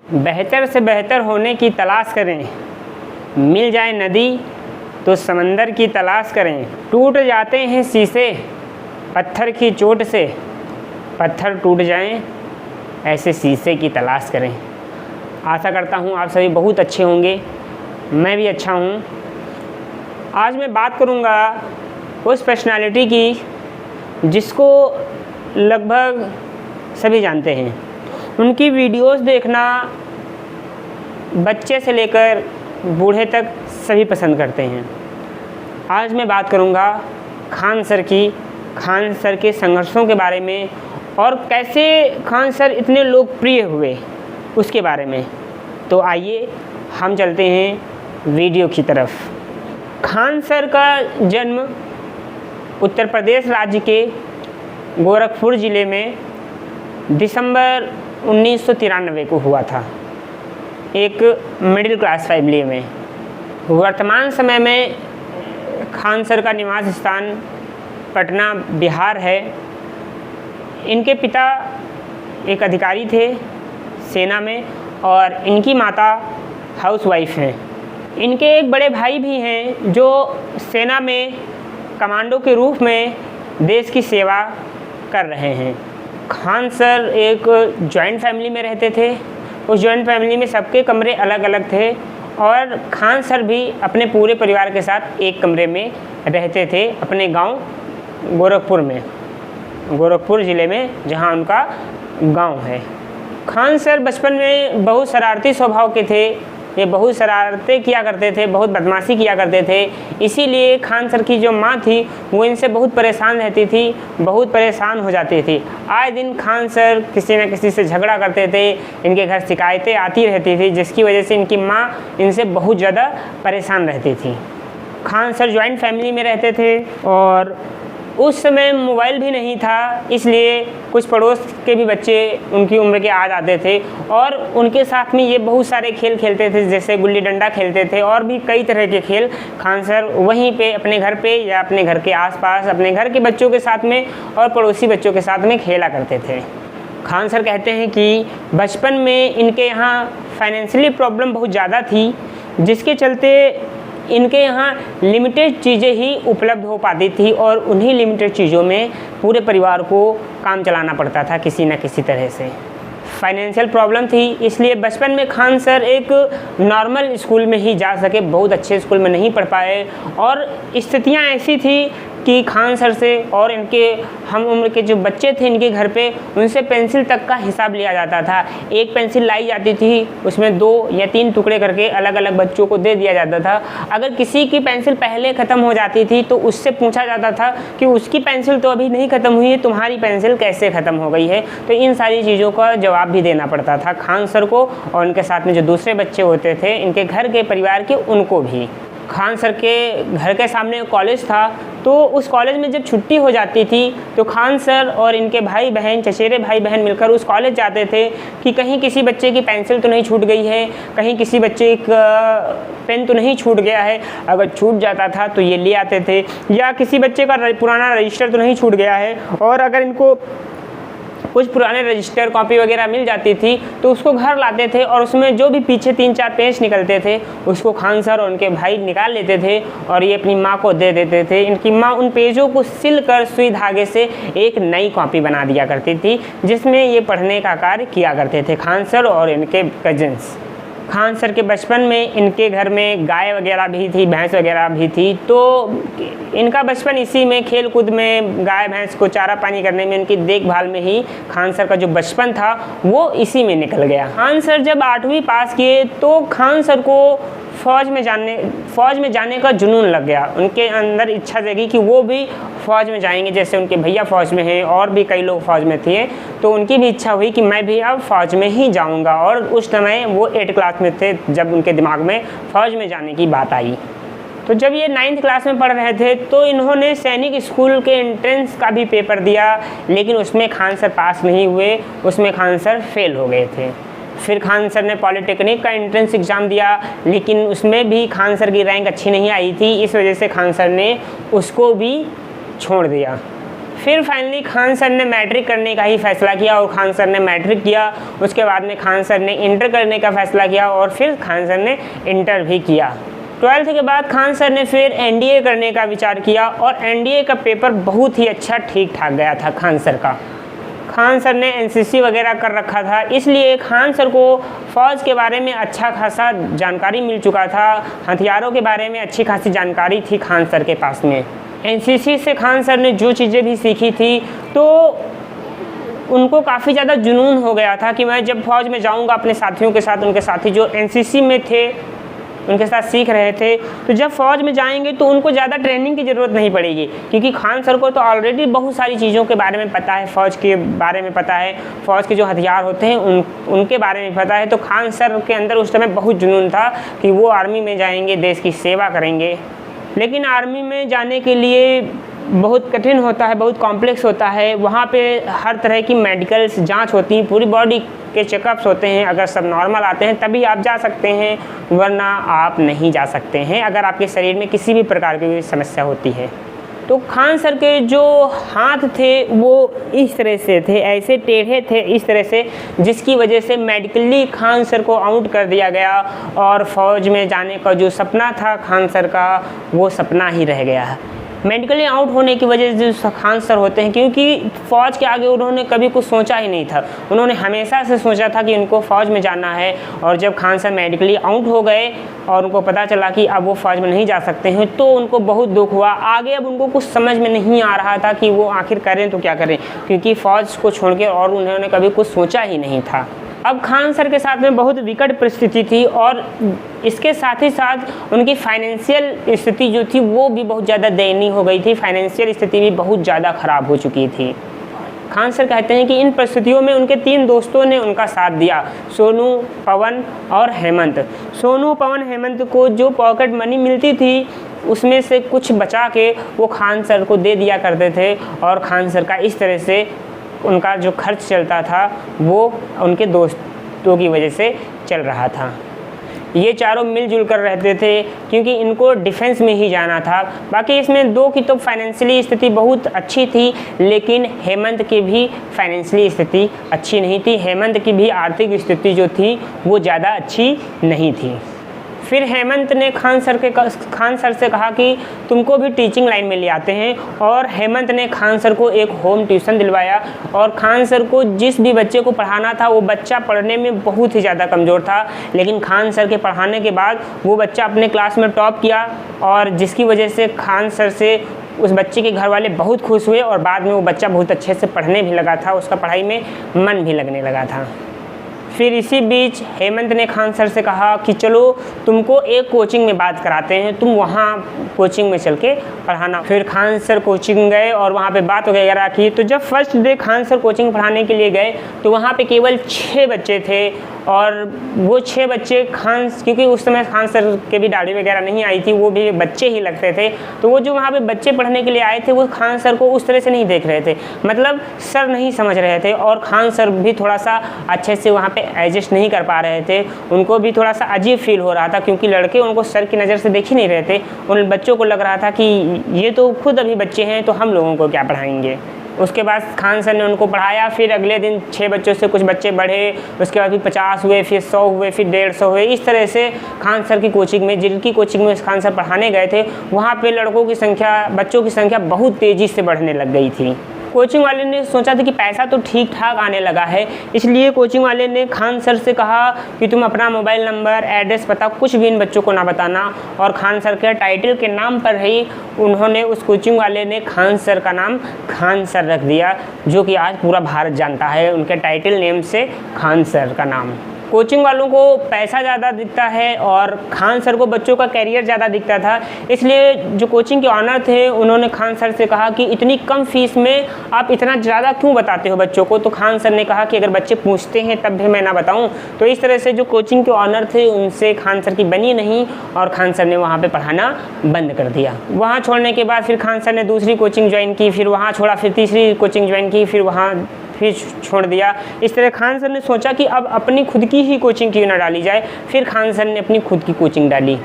बेहतर से बेहतर होने की तलाश करें, मिल जाए नदी तो समंदर की तलाश करें। टूट जाते हैं शीशे पत्थर की चोट से, पत्थर टूट जाएं ऐसे शीशे की तलाश करें। आशा करता हूँ आप सभी बहुत अच्छे होंगे, मैं भी अच्छा हूँ। आज मैं बात करूँगा उस पर्सनालिटी की जिसको लगभग सभी जानते हैं। उनकी वीडियोस देखना बच्चे से लेकर बूढ़े तक सभी पसंद करते हैं। आज मैं बात करूंगा खान सर की, खान सर के संघर्षों के बारे में और कैसे खान सर इतने लोकप्रिय हुए उसके बारे में। तो आइए हम चलते हैं वीडियो की तरफ। खान सर का जन्म उत्तर प्रदेश राज्य के गोरखपुर ज़िले में दिसंबर 1993 को हुआ था, एक मिडिल क्लास फैमिली में। वर्तमान समय में खान सर का निवास स्थान पटना बिहार है। इनके पिता एक अधिकारी थे सेना में और इनकी माता हाउसवाइफ हैं। इनके एक बड़े भाई भी हैं जो सेना में कमांडो के रूप में देश की सेवा कर रहे हैं। खान सर एक जॉइंट फैमिली में रहते थे। उस जॉइंट फैमिली में सबके कमरे अलग अलग थे और खान सर भी अपने पूरे परिवार के साथ एक कमरे में रहते थे अपने गांव गोरखपुर में, गोरखपुर ज़िले में जहां उनका गांव है। खान सर बचपन में बहुत शरारती स्वभाव के थे। ये बहुत शरारतें किया करते थे, बहुत बदमाशी किया करते थे। इसीलिए खान सर की जो माँ थी वो इनसे बहुत परेशान रहती थी, बहुत परेशान हो जाती थी। आए दिन खान सर किसी न किसी से झगड़ा करते थे, इनके घर शिकायतें आती रहती थी, जिसकी वजह से इनकी माँ इनसे बहुत ज़्यादा परेशान रहती थी। खान सर जॉइंट फैमिली में रहते थे और उस समय मोबाइल भी नहीं था, इसलिए कुछ पड़ोस के भी बच्चे उनकी उम्र के आ जाते थे और उनके साथ में ये बहुत सारे खेल खेलते थे, जैसे गुल्ली डंडा खेलते थे और भी कई तरह के खेल खान सर वहीं पे अपने घर पे या अपने घर के आसपास अपने घर के बच्चों के साथ में और पड़ोसी बच्चों के साथ में खेला करते थे। खान सर कहते हैं कि बचपन में इनके यहाँ फाइनेंशियली प्रॉब्लम बहुत ज़्यादा थी, जिसके चलते इनके यहाँ लिमिटेड चीज़ें ही उपलब्ध हो पाती थी और उन्हीं लिमिटेड चीज़ों में पूरे परिवार को काम चलाना पड़ता था किसी न किसी तरह से। फाइनेंशियल प्रॉब्लम थी, इसलिए बचपन में खान सर एक नॉर्मल स्कूल में ही जा सके, बहुत अच्छे स्कूल में नहीं पढ़ पाए और स्थितियाँ ऐसी थी कि खान सर से और इनके हम उम्र के जो बच्चे थे इनके घर पे उनसे पेंसिल तक का हिसाब लिया जाता था। एक पेंसिल लाई जाती थी, उसमें 2 या 3 टुकड़े करके अलग अलग बच्चों को दे दिया जाता था। अगर किसी की पेंसिल पहले ख़त्म हो जाती थी तो उससे पूछा जाता था कि उसकी पेंसिल तो अभी नहीं ख़त्म हुई है, तुम्हारी पेंसिल कैसे ख़त्म हो गई है। तो इन सारी चीज़ों का जवाब भी देना पड़ता था खान सर को और उनके साथ में जो दूसरे बच्चे होते थे इनके घर के परिवार के, उनको भी। खान सर के घर के सामने कॉलेज था, तो उस कॉलेज में जब छुट्टी हो जाती थी तो खान सर और इनके भाई बहन, चचेरे भाई बहन मिलकर उस कॉलेज जाते थे कि कहीं किसी बच्चे की पेंसिल तो नहीं छूट गई है, कहीं किसी बच्चे का पेन तो नहीं छूट गया है। अगर छूट जाता था तो ये ले आते थे, या किसी बच्चे का पुराना रजिस्टर तो नहीं छूट गया है। और अगर इनको कुछ पुराने रजिस्टर कॉपी वगैरह मिल जाती थी तो उसको घर लाते थे और उसमें जो भी पीछे 3-4 पेज निकलते थे उसको खान सर और उनके भाई निकाल लेते थे और ये अपनी माँ को दे देते थे। इनकी माँ उन पेजों को सिल कर सुई धागे से एक नई कॉपी बना दिया करती थी, जिसमें ये पढ़ने का कार्य किया करते थे खान सर और इनके कजिन्स। खान सर के बचपन में इनके घर में गाय वगैरह भी थी, भैंस वगैरह भी थी, तो इनका बचपन इसी में खेल कूद में, गाय भैंस को चारा पानी करने में, इनकी देखभाल में ही खान सर का जो बचपन था वो इसी में निकल गया। खान सर जब 8वीं पास किए तो खान सर को फ़ौज में जाने का जुनून लग गया। उनके अंदर इच्छा जगी कि वो भी फ़ौज में जाएंगे, जैसे उनके भैया फ़ौज में हैं और भी कई लोग फ़ौज में थे, तो उनकी भी इच्छा हुई कि मैं भी अब फ़ौज में ही जाऊंगा। और उस समय वो 8 क्लास में थे जब उनके दिमाग में फ़ौज में जाने की बात आई। तो जब ये 9th क्लास में पढ़ रहे थे तो इन्होंने सैनिक स्कूल के एंट्रेंस का भी पेपर दिया, लेकिन उसमें खान सर पास नहीं हुए, उसमें खान सर फेल हो गए थे। फिर खान सर ने पॉलिटेक्निक का एंट्रेंस एग्ज़ाम दिया, लेकिन उसमें भी खान सर की रैंक अच्छी नहीं आई थी, इस वजह से खान सर ने उसको भी छोड़ दिया। फिर फाइनली खान सर ने मैट्रिक करने का ही फैसला किया और खान सर ने मैट्रिक किया। उसके बाद में खान सर ने इंटर करने का फैसला किया और फिर खान सर ने इंटर भी किया। 12th के बाद खान सर ने फिर एनडीए करने का विचार किया और एनडीए का पेपर बहुत ही अच्छा ठीक ठाक गया था खान सर का। खान सर ने एनसीसी वगैरह कर रखा था, इसलिए खान सर को फ़ौज के बारे में अच्छा खासा जानकारी मिल चुका था, हथियारों के बारे में अच्छी खासी जानकारी थी खान सर के पास में। एनसीसी से खान सर ने जो चीज़ें भी सीखी थी तो उनको काफ़ी ज़्यादा जुनून हो गया था कि मैं जब फ़ौज में जाऊंगा अपने साथियों के साथ, उनके साथी जो एनसीसी में थे उनके साथ सीख रहे थे, तो जब फ़ौज में जाएंगे तो उनको ज़्यादा ट्रेनिंग की ज़रूरत नहीं पड़ेगी, क्योंकि खान सर को तो ऑलरेडी बहुत सारी चीज़ों के बारे में पता है, फ़ौज के बारे में पता है, फ़ौज के जो हथियार होते हैं उनके बारे में पता है। तो खान सर के अंदर उस समय बहुत जुनून था कि वो आर्मी में जाएंगे, देश की सेवा करेंगे। लेकिन आर्मी में जाने के लिए बहुत कठिन होता है, बहुत कॉम्प्लेक्स होता है। वहाँ पे हर तरह की मेडिकल्स जांच होती हैं, पूरी बॉडी के चेकअप्स होते हैं। अगर सब नॉर्मल आते हैं तभी आप जा सकते हैं, वरना आप नहीं जा सकते हैं अगर आपके शरीर में किसी भी प्रकार की समस्या होती है। तो खान सर के जो हाथ थे वो इस तरह से थे, ऐसे टेढ़े थे इस तरह से, जिसकी वजह से मेडिकली खान सर को आउट कर दिया गया और फ़ौज में जाने का जो सपना था खान सर का वो सपना ही रह गया। मेडिकली आउट होने की वजह से जो खान सर होते हैं, क्योंकि फ़ौज के आगे उन्होंने कभी कुछ सोचा ही नहीं था, उन्होंने हमेशा से सोचा था कि उनको फ़ौज में जाना है। और जब खान सर मेडिकली आउट हो गए और उनको पता चला कि अब वो फ़ौज में नहीं जा सकते हैं तो उनको बहुत दुख हुआ। आगे अब उनको कुछ समझ में नहीं आ रहा था कि वो आखिर करें तो क्या करें, क्योंकि फ़ौज को छोड़ के और उन्होंने कभी कुछ सोचा ही नहीं था। अब खान सर के साथ में बहुत विकट परिस्थिति थी और इसके साथ ही साथ उनकी फाइनेंशियल स्थिति जो थी वो भी बहुत ज़्यादा दयनीय हो गई थी, फाइनेंशियल स्थिति भी बहुत ज़्यादा ख़राब हो चुकी थी। खान सर कहते हैं कि इन परिस्थितियों में उनके 3 दोस्तों ने उनका साथ दिया, सोनू, पवन और हेमंत। सोनू, पवन, हेमंत को जो पॉकेट मनी मिलती थी उसमें से कुछ बचा के वो खान सर को दे दिया करते थे और खान सर का इस तरह से उनका जो खर्च चलता था वो उनके दोस्तों की वजह से चल रहा था। ये चारों मिलजुल कर रहते थे क्योंकि इनको डिफेंस में ही जाना था। बाकी इसमें 2 की तो फाइनेंशियली स्थिति बहुत अच्छी थी, लेकिन हेमंत की भी फाइनेंशियली स्थिति अच्छी नहीं थी। हेमंत की भी आर्थिक स्थिति जो थी वो ज़्यादा अच्छी नहीं थी। फिर हेमंत ने खान सर से कहा कि तुमको भी टीचिंग लाइन में ले आते हैं, और हेमंत ने खान सर को एक होम ट्यूशन दिलवाया। और खान सर को जिस भी बच्चे को पढ़ाना था वो बच्चा पढ़ने में बहुत ही ज़्यादा कमज़ोर था, लेकिन खान सर के पढ़ाने के बाद वो बच्चा अपने क्लास में टॉप किया और जिसकी वजह से खान सर से उस बच्चे के घर वाले बहुत खुश हुए और बाद में वो बच्चा बहुत अच्छे से पढ़ने भी लगा था, उसका पढ़ाई में मन भी लगने लगा था। फिर इसी बीच हेमंत ने खान सर से कहा कि चलो तुमको एक कोचिंग में बात कराते हैं, तुम वहाँ कोचिंग में चल के पढ़ाना। फिर खान सर कोचिंग गए और वहाँ पे बात वगैरह की। तो जब first day Khan sir coaching पढ़ाने के लिए गए तो वहाँ पे केवल 6 बच्चे थे और वो 6 बच्चे क्योंकि उस समय खान सर के भी दाढ़ी वगैरह नहीं आई थी, वो भी बच्चे ही लगते थे, तो वो जो वहाँ पे बच्चे पढ़ने के लिए आए थे वो खान सर को उस तरह से नहीं देख रहे थे, मतलब सर नहीं समझ रहे थे। और खान सर भी थोड़ा सा अच्छे से वहाँ पे एडजस्ट नहीं कर पा रहे थे, उनको भी थोड़ा सा अजीब फील हो रहा था क्योंकि लड़के उनको सर की नज़र से देख ही नहीं रहे थे। उन बच्चों को लग रहा था कि ये तो खुद अभी बच्चे हैं तो हम लोगों को क्या पढ़ाएंगे। उसके बाद खान सर ने उनको पढ़ाया। फिर अगले दिन 6 बच्चों से कुछ बच्चे बढ़े, उसके बाद फिर 50 हुए, फिर 100 हुए, फिर 150 हुए। इस तरह से खान सर की कोचिंग में, जिनकी कोचिंग में खान सर पढ़ाने गए थे, वहाँ पे बच्चों की संख्या बहुत तेज़ी से बढ़ने लग गई थी। कोचिंग वाले ने सोचा था कि पैसा तो ठीक ठाक आने लगा है, इसलिए कोचिंग वाले ने खान सर से कहा कि तुम अपना मोबाइल नंबर, एड्रेस, पता कुछ भी इन बच्चों को ना बताना। और खान सर के टाइटल के नाम पर ही उन्होंने, उस कोचिंग वाले ने खान सर का नाम खान सर रख दिया, जो कि आज पूरा भारत जानता है उनके टाइटल नेम से, खान सर का नाम। कोचिंग वालों को पैसा ज़्यादा दिखता है और खान सर को बच्चों का कैरियर ज़्यादा दिखता था, इसलिए जो कोचिंग के ऑनर थे उन्होंने खान सर से कहा कि इतनी कम फीस में आप इतना ज़्यादा क्यों बताते हो बच्चों को। तो खान सर ने कहा कि अगर बच्चे पूछते हैं तब भी मैं ना बताऊं। तो इस तरह से जो कोचिंग के ऑनर थे उनसे खान सर की बनी नहीं और खान सर ने वहाँ पर पढ़ाना बंद कर दिया। वहाँ छोड़ने के बाद फिर खान सर ने दूसरी कोचिंग ज्वाइन की, फिर वहाँ छोड़ा, फिर तीसरी कोचिंग ज्वाइन की, फिर छोड़ दिया। इस तरह खान सर ने सोचा कि अब अपनी खुद की ही कोचिंग क्यों ना डाली जाए। फिर खान सर ने अपनी खुद की कोचिंग डाली।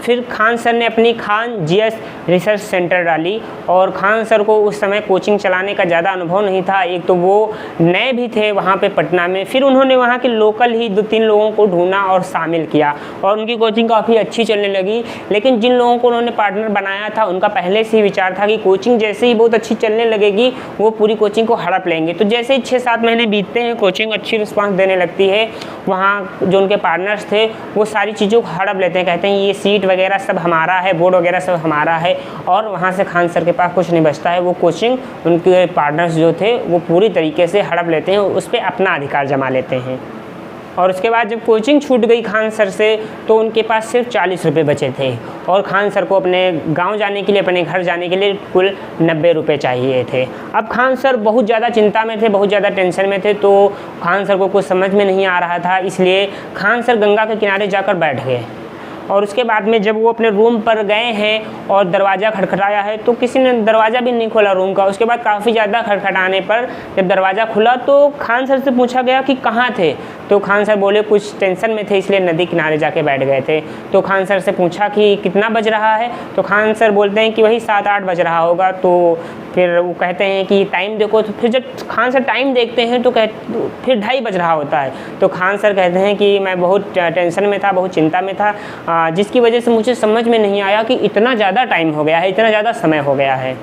फिर खान सर ने अपनी खान जीएस रिसर्च सेंटर डाली और खान सर को उस समय कोचिंग चलाने का ज़्यादा अनुभव नहीं था। एक तो वो नए भी थे वहाँ पे पटना में, फिर उन्होंने वहाँ के लोकल ही 2-3 लोगों को ढूंढा और शामिल किया और उनकी कोचिंग काफ़ी अच्छी चलने लगी। लेकिन जिन लोगों को उन्होंने पार्टनर बनाया था उनका पहले से ही विचार था कि कोचिंग जैसे ही बहुत अच्छी चलने लगेगी वो पूरी कोचिंग को हड़प लेंगे। तो जैसे ही 6-7 महीने बीतते हैं, कोचिंग अच्छी रिस्पांस देने लगती है, वहाँ जो उनके पार्टनर्स थे वो सारी चीज़ों को हड़प लेते हैं, कहते हैं ये सीट वगैरह सब हमारा है, बोर्ड वगैरह सब हमारा है, और वहाँ से खान सर के पास कुछ नहीं बचता है। वो कोचिंग उनके पार्टनर्स जो थे वो पूरी तरीके से हड़प लेते हैं, उस पर अपना अधिकार जमा लेते हैं। और उसके बाद जब कोचिंग छूट गई खान सर से तो उनके पास सिर्फ 40 रुपये बचे थे और खान सर को अपने गांव जाने के लिए, अपने घर जाने के लिए कुल 90 रुपये चाहिए थे। अब खान सर बहुत ज़्यादा चिंता में थे, बहुत ज़्यादा टेंशन में थे, तो खान सर को कुछ समझ में नहीं आ रहा था, इसलिए खान सर गंगा के किनारे जाकर बैठ गए। और उसके बाद में जब वो अपने रूम पर गए हैं और दरवाज़ा खटखटाया है तो किसी ने दरवाज़ा भी नहीं खोला रूम का। उसके बाद काफ़ी ज़्यादा खटखटाने पर जब दरवाज़ा खुला तो खान सर से पूछा गया कि कहाँ थे, तो खान सर बोले कुछ टेंशन में थे इसलिए नदी किनारे जाके बैठ गए थे। तो खान सर से पूछा कि कितना बज रहा है, तो खान सर बोलते हैं कि वही 7-8 बज रहा होगा। तो फिर वो कहते हैं कि टाइम देखो, तो फिर जब खान सर टाइम देखते हैं तो फिर 2:30 बज रहा होता है। तो खान सर कहते हैं कि मैं बहुत टेंशन में था, बहुत चिंता में था, जिसकी वजह से मुझे समझ में नहीं आया कि इतना ज़्यादा टाइम हो गया है, इतना ज़्यादा समय हो गया है।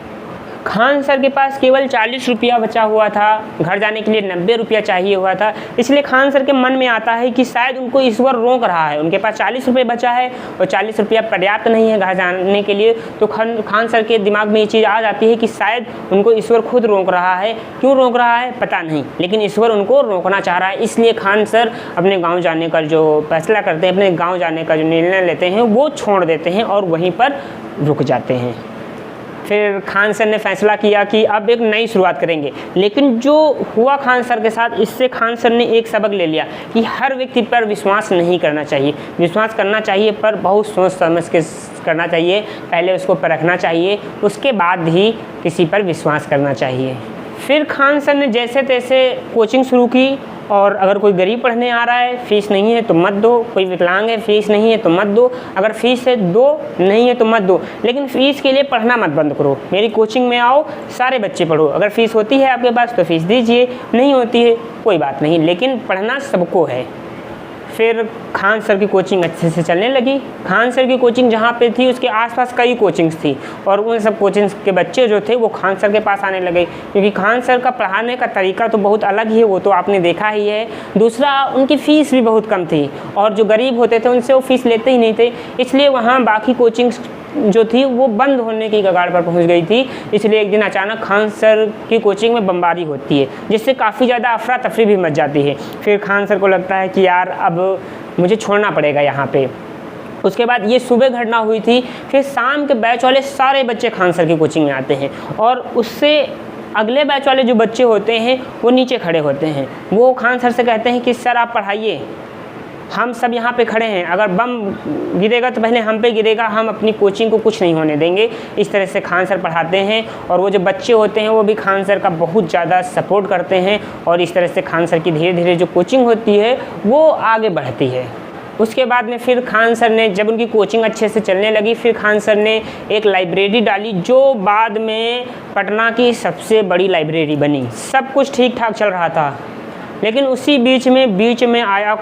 खान सर के पास केवल 40 रुपया बचा हुआ था, घर जाने के लिए 90 रुपया चाहिए हुआ था, इसलिए खान सर के मन में आता है कि शायद उनको ईश्वर रोक रहा है। उनके पास 40 रुपये बचा है और 40 रुपया पर्याप्त नहीं है घर जाने के लिए, तो खान सर के दिमाग में ये चीज़ आ जाती है कि शायद उनको ईश्वर खुद रोक रहा है। क्यों रोक रहा है पता नहीं, लेकिन ईश्वर उनको रोकना चाह रहा है। इसलिए खान सर अपने गाँव जाने का जो फैसला करते हैं, अपने गाँव जाने का जो निर्णय लेते हैं वो छोड़ देते हैं और वहीं पर रुक जाते हैं। फिर खान सर ने फैसला किया कि अब एक नई शुरुआत करेंगे। लेकिन जो हुआ खान सर के साथ, इससे खान सर ने एक सबक ले लिया कि हर व्यक्ति पर विश्वास नहीं करना चाहिए। विश्वास करना चाहिए पर बहुत सोच समझ के करना चाहिए, पहले उसको परखना चाहिए, उसके बाद ही किसी पर विश्वास करना चाहिए। फिर खान सर ने जैसे तैसे कोचिंग शुरू की और अगर कोई गरीब पढ़ने आ रहा है, फ़ीस नहीं है तो मत दो, कोई विकलांग है फ़ीस नहीं है तो मत दो, अगर फ़ीस है दो, नहीं है तो मत दो, लेकिन फ़ीस के लिए पढ़ना मत बंद करो। मेरी कोचिंग में आओ, सारे बच्चे पढ़ो, अगर फ़ीस होती है आपके पास तो फ़ीस दीजिए, नहीं होती है कोई बात नहीं, लेकिन पढ़ना सबको है। फिर खान सर की कोचिंग अच्छे से चलने लगी। खान सर की कोचिंग जहाँ पे थी उसके आसपास कई कोचिंग्स थी और उन सब कोचिंग्स के बच्चे जो थे वो खान सर के पास आने लगे, क्योंकि खान सर का पढ़ाने का तरीका तो बहुत अलग ही है, वो तो आपने देखा ही है। दूसरा, उनकी फ़ीस भी बहुत कम थी और जो गरीब होते थे उनसे वो फ़ीस लेते ही नहीं थे, इसलिए वहाँ बाकी कोचिंग्स जो थी वो बंद होने की कगार पर पहुंच गई थी। इसलिए एक दिन अचानक खान सर की कोचिंग में बमबारी होती है, जिससे काफ़ी ज़्यादा अफरा तफरी भी मच जाती है। फिर खान सर को लगता है कि यार अब मुझे छोड़ना पड़ेगा यहाँ पे। उसके बाद ये सुबह घटना हुई थी, फिर शाम के बैच वाले सारे बच्चे खान सर की कोचिंग में आते हैं और उससे अगले बैच वाले जो बच्चे होते हैं वो नीचे खड़े होते हैं। वो खान सर से कहते हैं कि सर आप पढ़ाइए, हम सब यहाँ पे खड़े हैं, अगर बम गिरेगा तो पहले हम पे गिरेगा, हम अपनी कोचिंग को कुछ नहीं होने देंगे। इस तरह से खान सर पढ़ाते हैं और वो जो बच्चे होते हैं वो भी खान सर का बहुत ज़्यादा सपोर्ट करते हैं और इस तरह से खान सर की धीरे धीरे जो कोचिंग होती है वो आगे बढ़ती है। उसके बाद में फिर खान सर ने, जब उनकी कोचिंग अच्छे से चलने लगी, फिर खान सर ने एक लाइब्रेरी डाली जो बाद में पटना की सबसे बड़ी लाइब्रेरी बनी। सब कुछ ठीक ठाक चल रहा था, लेकिन उसी बीच में आया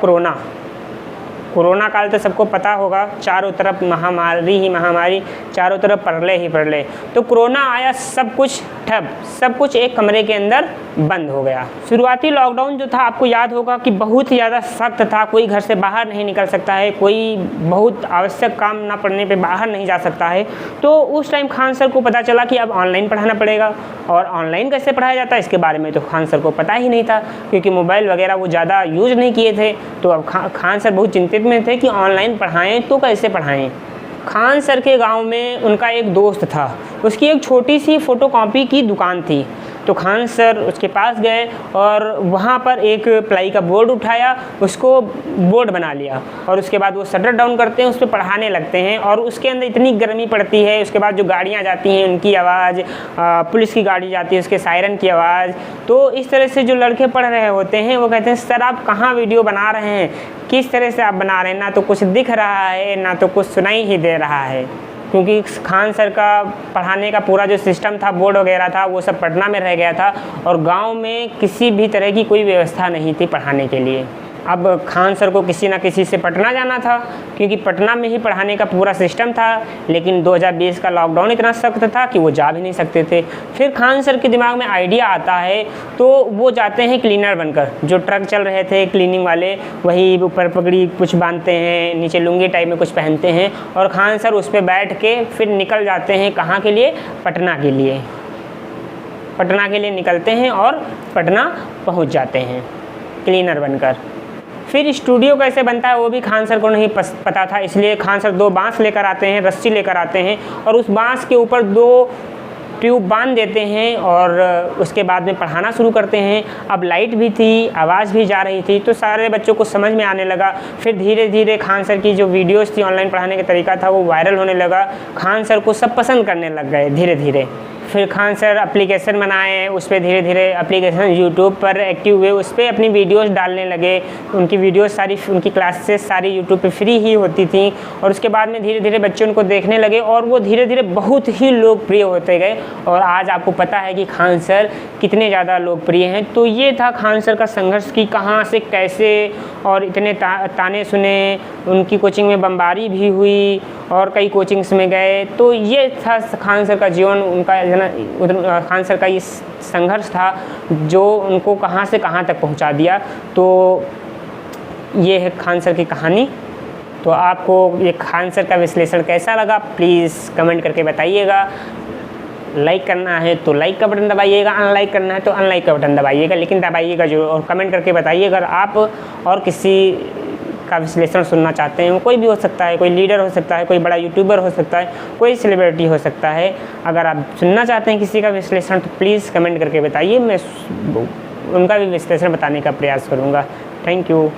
कोरोना काल तो सबको पता होगा, चारों तरफ महामारी ही महामारी, चारों तरफ प्रलय ही प्रलय। तो कोरोना आया, सब कुछ ठप, सब कुछ एक कमरे के अंदर बंद हो गया। शुरुआती लॉकडाउन जो था आपको याद होगा कि बहुत ही ज़्यादा सख्त था, कोई घर से बाहर नहीं निकल सकता है, कोई बहुत आवश्यक काम ना पड़ने पे बाहर नहीं जा सकता है। तो उस टाइम खान सर को पता चला कि अब ऑनलाइन पढ़ाना पड़ेगा, और ऑनलाइन कैसे पढ़ाया जाता है इसके बारे में तो खान सर को पता ही नहीं था, क्योंकि मोबाइल वगैरह वो ज़्यादा यूज़ नहीं किए थे। तो अब खान सर बहुत चिंतित में थे कि ऑनलाइन पढ़ाएं तो कैसे पढ़ाएं। खान सर के गांव में उनका एक दोस्त था, उसकी एक छोटी सी फ़ोटोकॉपी की दुकान थी। तो खान सर उसके पास गए और वहाँ पर एक प्लाई का बोर्ड उठाया, उसको बोर्ड बना लिया और उसके बाद वो शटर डाउन करते हैं, उस पर पढ़ाने लगते हैं और उसके अंदर इतनी गर्मी पड़ती है। उसके बाद जो गाड़ियाँ जाती हैं उनकी आवाज़, पुलिस की गाड़ी जाती है उसके सायरन की आवाज़। तो इस तरह से जो लड़के पढ़ रहे होते हैं वो कहते हैं सर आप कहाँ वीडियो बना रहे हैं, किस तरह से आप बना रहे हैं, ना तो कुछ दिख रहा है ना तो कुछ सुनाई ही दे रहा है। क्योंकि खान सर का पढ़ाने का पूरा जो सिस्टम था, बोर्ड वगैरह था, वो सब पटना में रह गया था और गांव में किसी भी तरह की कोई व्यवस्था नहीं थी पढ़ाने के लिए। अब खान सर को किसी ना किसी से पटना जाना था क्योंकि पटना में ही पढ़ाने का पूरा सिस्टम था, लेकिन 2020 का लॉकडाउन इतना सख्त था कि वो जा भी नहीं सकते थे। फिर खान सर के दिमाग में आइडिया आता है तो वो जाते हैं क्लीनर बनकर। जो ट्रक चल रहे थे क्लीनिंग वाले, वही ऊपर पगड़ी कुछ बांधते हैं, नीचे लुंगी टाइप में कुछ पहनते हैं और खान सर उस पर बैठ के फिर निकल जाते हैं कहाँ के लिए, पटना के लिए। पटना के लिए निकलते हैं और पटना पहुँच जाते हैं क्लीनर बनकर। फिर स्टूडियो कैसे बनता है वो भी खान सर को नहीं पता था, इसलिए खान सर 2 बांस लेकर आते हैं, रस्सी लेकर आते हैं और उस बांस के ऊपर 2 ट्यूब बांध देते हैं और उसके बाद में पढ़ाना शुरू करते हैं। अब लाइट भी थी, आवाज़ भी जा रही थी, तो सारे बच्चों को समझ में आने लगा। फिर धीरे धीरे खान सर की जो वीडियोस थी, ऑनलाइन पढ़ाने का तरीका था, वो वायरल होने लगा। खान सर को सब पसंद करने लग गए धीरे धीरे। फिर खान सर एप्लीकेशन बनाए, उस पर धीरे धीरे एप्लीकेशन यूट्यूब पर एक्टिव हुए, उस पर अपनी वीडियोस डालने लगे। उनकी वीडियोस सारी, उनकी क्लासेस सारी यूट्यूब पे फ्री ही होती थी और उसके बाद में धीरे धीरे बच्चे उनको देखने लगे और वो धीरे धीरे बहुत ही लोकप्रिय होते गए और आज आपको पता है कि खान सर कितने ज़्यादा लोकप्रिय हैं। तो ये था खान सर का संघर्ष कि कहाँ से कैसे, और इतने ताने सुने, उनकी कोचिंग में बमबारी भी हुई और कई कोचिंग्स में गए। तो ये था खान सर का जीवन, उनका खान सर का ये संघर्ष था जो उनको कहाँ से कहाँ तक पहुँचा दिया। तो ये है खान सर की कहानी। तो आपको ये खान सर का विश्लेषण कैसा लगा प्लीज़ कमेंट करके बताइएगा। लाइक करना है तो लाइक का बटन दबाइएगा, अनलाइक करना है तो अनलाइक का बटन दबाइएगा, लेकिन दबाइएगा जो, और कमेंट करके बताइएगा। अगर आप और किसी का विश्लेषण सुनना चाहते हैं, कोई भी हो सकता है, कोई लीडर हो सकता है, कोई बड़ा यूट्यूबर हो सकता है, कोई सेलिब्रिटी हो सकता है, अगर आप सुनना चाहते हैं किसी का विश्लेषण तो प्लीज़ कमेंट करके बताइए, मैं उनका भी विश्लेषण बताने का प्रयास करूँगा। Thank you.